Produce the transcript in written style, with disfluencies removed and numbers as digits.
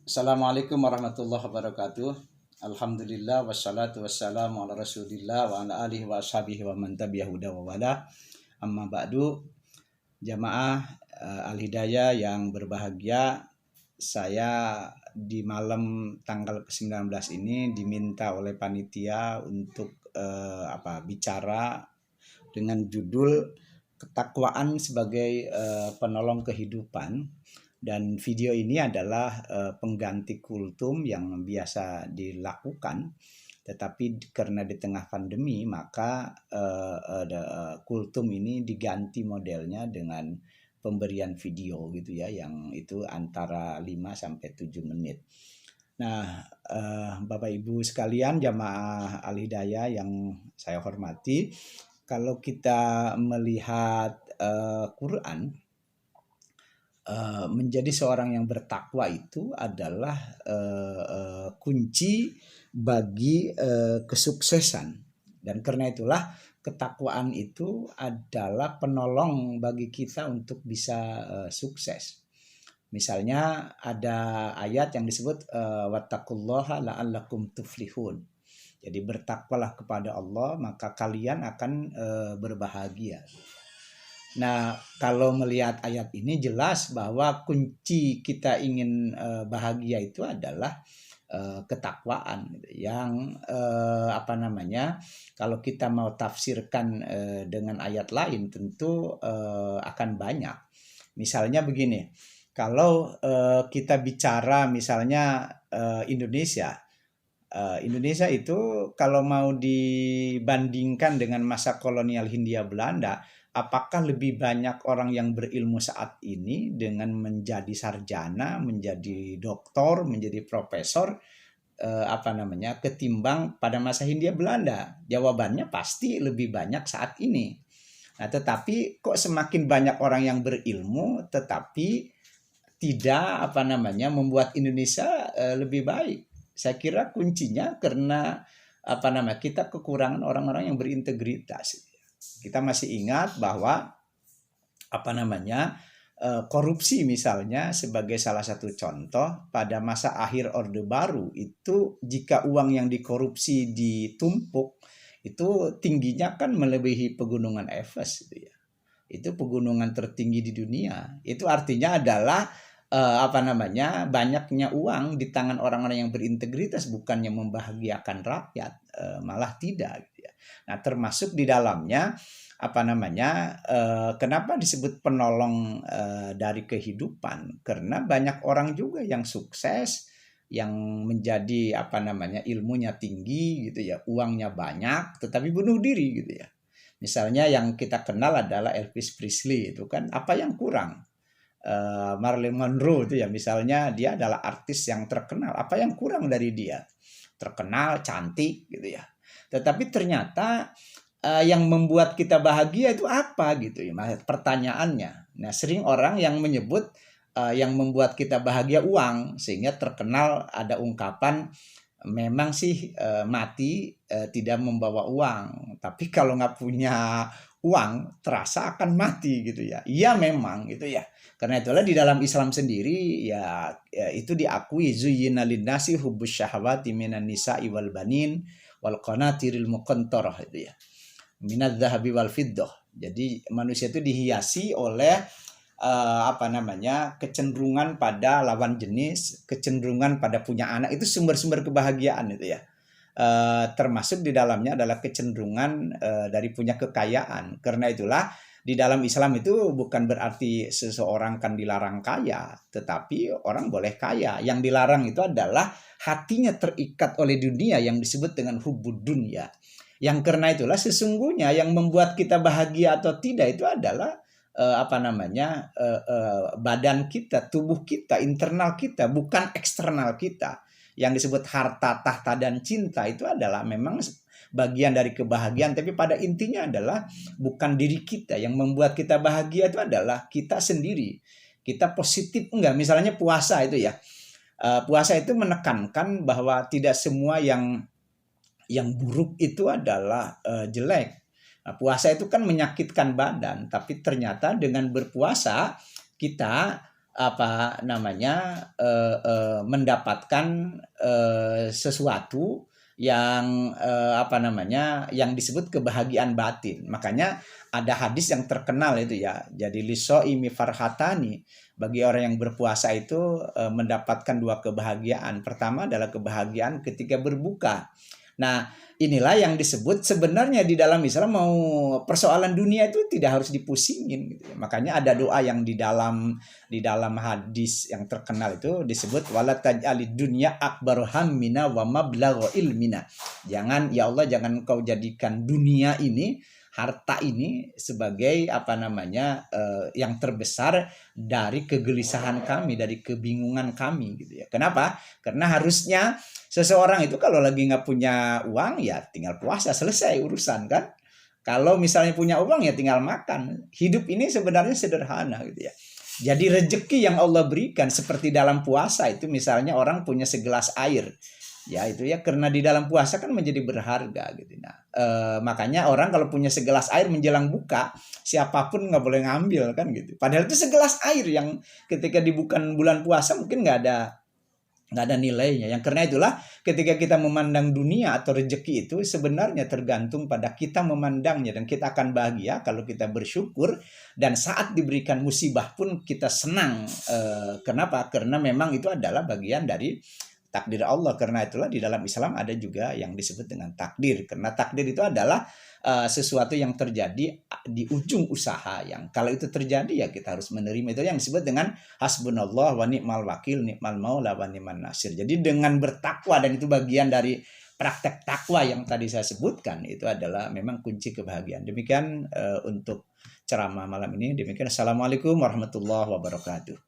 Assalamualaikum warahmatullahi wabarakatuh. Alhamdulillah wassalatu wassalamu ala Rasulillah wa ala alihi wa ashabihi wa man tabi'ahu wa wala. Amma ba'du. Jamaah Al-Hidayah yang berbahagia, saya di malam tanggal ke-19 ini diminta oleh panitia untuk bicara dengan judul ketakwaan sebagai penolong kehidupan. Dan video ini adalah pengganti kultum yang biasa dilakukan, tetapi karena di tengah pandemi maka kultum ini diganti modelnya dengan pemberian video gitu ya, yang itu antara 5 sampai 7 menit. Nah, Bapak Ibu sekalian jamaah Al-Hidayah yang saya hormati, kalau kita melihat Quran, menjadi seorang yang bertakwa itu adalah kunci bagi kesuksesan. Dan karena itulah ketakwaan itu adalah penolong bagi kita untuk bisa sukses. Misalnya ada ayat yang disebut wattaqullaha la'allakum tuflihun. Jadi bertakwalah kepada Allah maka kalian akan berbahagia. Nah, kalau melihat ayat ini jelas bahwa kunci kita ingin bahagia itu adalah ketakwaan yang kalau kita mau tafsirkan dengan ayat lain tentu akan banyak. Misalnya begini, kalau kita bicara misalnya Indonesia itu kalau mau dibandingkan dengan masa kolonial Hindia Belanda, apakah lebih banyak orang yang berilmu saat ini dengan menjadi sarjana, menjadi doktor, menjadi profesor ketimbang pada masa Hindia Belanda? Jawabannya pasti lebih banyak saat ini. Nah, tetapi kok semakin banyak orang yang berilmu tetapi tidak membuat Indonesia lebih baik? Saya kira kuncinya karena kita kekurangan orang-orang yang berintegritas. Kita masih ingat bahwa korupsi misalnya sebagai salah satu contoh pada masa akhir Orde Baru itu, jika uang yang dikorupsi ditumpuk itu tingginya kan melebihi pegunungan Everest gitu ya. Itu pegunungan tertinggi di dunia. Itu artinya adalah banyaknya uang di tangan orang-orang yang berintegritas bukannya membahagiakan rakyat, malah tidak gitu ya. Nah, termasuk di dalamnya kenapa disebut penolong dari kehidupan? Karena banyak orang juga yang sukses, yang menjadi ilmunya tinggi gitu ya, uangnya banyak, tetapi bunuh diri gitu ya. Misalnya yang kita kenal adalah Elvis Presley, itu kan apa yang kurang? Marilyn Monroe itu ya, misalnya dia adalah artis yang terkenal, apa yang kurang dari dia? Terkenal, cantik gitu ya. Tetapi ternyata yang membuat kita bahagia itu apa gitu ya, pertanyaannya. Nah, sering orang yang menyebut yang membuat kita bahagia uang, sehingga terkenal ada ungkapan memang sih mati tidak membawa uang, tapi kalau nggak punya uang terasa akan mati gitu ya. Iya memang gitu ya. Karena itulah di dalam Islam sendiri ya itu diakui, zuyyina linnasi hubbus syahawati minan nisa'i wal banin wal qanatiril muqantarah itu ya, minadz dzahabi wal fiddah. Jadi manusia itu dihiasi oleh kecenderungan pada lawan jenis, kecenderungan pada punya anak, itu sumber-sumber kebahagiaan itu ya. Termasuk di dalamnya adalah kecenderungan dari punya kekayaan. Karena itulah di dalam Islam itu bukan berarti seseorang kan dilarang kaya, tetapi orang boleh kaya. Yang dilarang itu adalah hatinya terikat oleh dunia yang disebut dengan hubbud dunya. Yang karena itulah sesungguhnya yang membuat kita bahagia atau tidak itu adalah badan kita, tubuh kita, internal kita, bukan eksternal kita. Yang disebut harta, tahta, dan cinta itu adalah memang bagian dari kebahagiaan, tapi pada intinya adalah bukan diri kita. Yang membuat kita bahagia itu adalah kita sendiri. Kita positif enggak? Misalnya puasa itu ya. Puasa itu menekankan bahwa tidak semua yang buruk itu adalah jelek. Nah, puasa itu kan menyakitkan badan, tapi ternyata dengan berpuasa kita apa namanya mendapatkan sesuatu yang apa namanya yang disebut kebahagiaan batin. Makanya ada hadis yang terkenal itu ya. Jadi lisoimi farhatani, bagi orang yang berpuasa itu mendapatkan dua kebahagiaan. Pertama adalah kebahagiaan ketika berbuka. Nah, inilah yang disebut sebenarnya di dalam Islam mau persoalan dunia itu tidak harus dipusingin gitu ya. Makanya ada doa yang di dalam hadis yang terkenal itu disebut wala taj'alid dunya akbaru hammina wa mablagha ilmina. Jangan ya Allah, jangan Engkau jadikan dunia ini, harta ini sebagai apa namanya yang terbesar dari kegelisahan kami, dari kebingungan kami gitu ya. Kenapa? Karena harusnya seseorang itu kalau lagi nggak punya uang ya tinggal puasa, selesai urusan kan. Kalau misalnya punya uang ya tinggal makan. Hidup ini sebenarnya sederhana gitu ya. Jadi rezeki yang Allah berikan seperti dalam puasa itu, misalnya orang punya segelas air. Ya itu ya, karena di dalam puasa kan menjadi berharga gitu. Nah, makanya orang kalau punya segelas air menjelang buka, siapapun nggak boleh ngambil kan gitu. Padahal itu segelas air yang ketika di bulan puasa mungkin nggak ada nilainya. Yang karena itulah ketika kita memandang dunia atau rezeki itu sebenarnya tergantung pada kita memandangnya, dan kita akan bahagia kalau kita bersyukur, dan saat diberikan musibah pun kita senang. Kenapa? Karena memang itu adalah bagian dari takdir Allah. Karena itulah di dalam Islam ada juga yang disebut dengan takdir. Karena takdir itu adalah sesuatu yang terjadi di ujung usaha, yang kalau itu terjadi ya kita harus menerima. Itu yang disebut dengan hasbunallah wa ni'mal wakil, ni'mal maula wa ni'man nasir. Jadi dengan bertakwa, dan itu bagian dari praktek takwa yang tadi saya sebutkan, itu adalah memang kunci kebahagiaan. Demikian untuk ceramah malam ini. Demikian, assalamualaikum warahmatullahi wabarakatuh.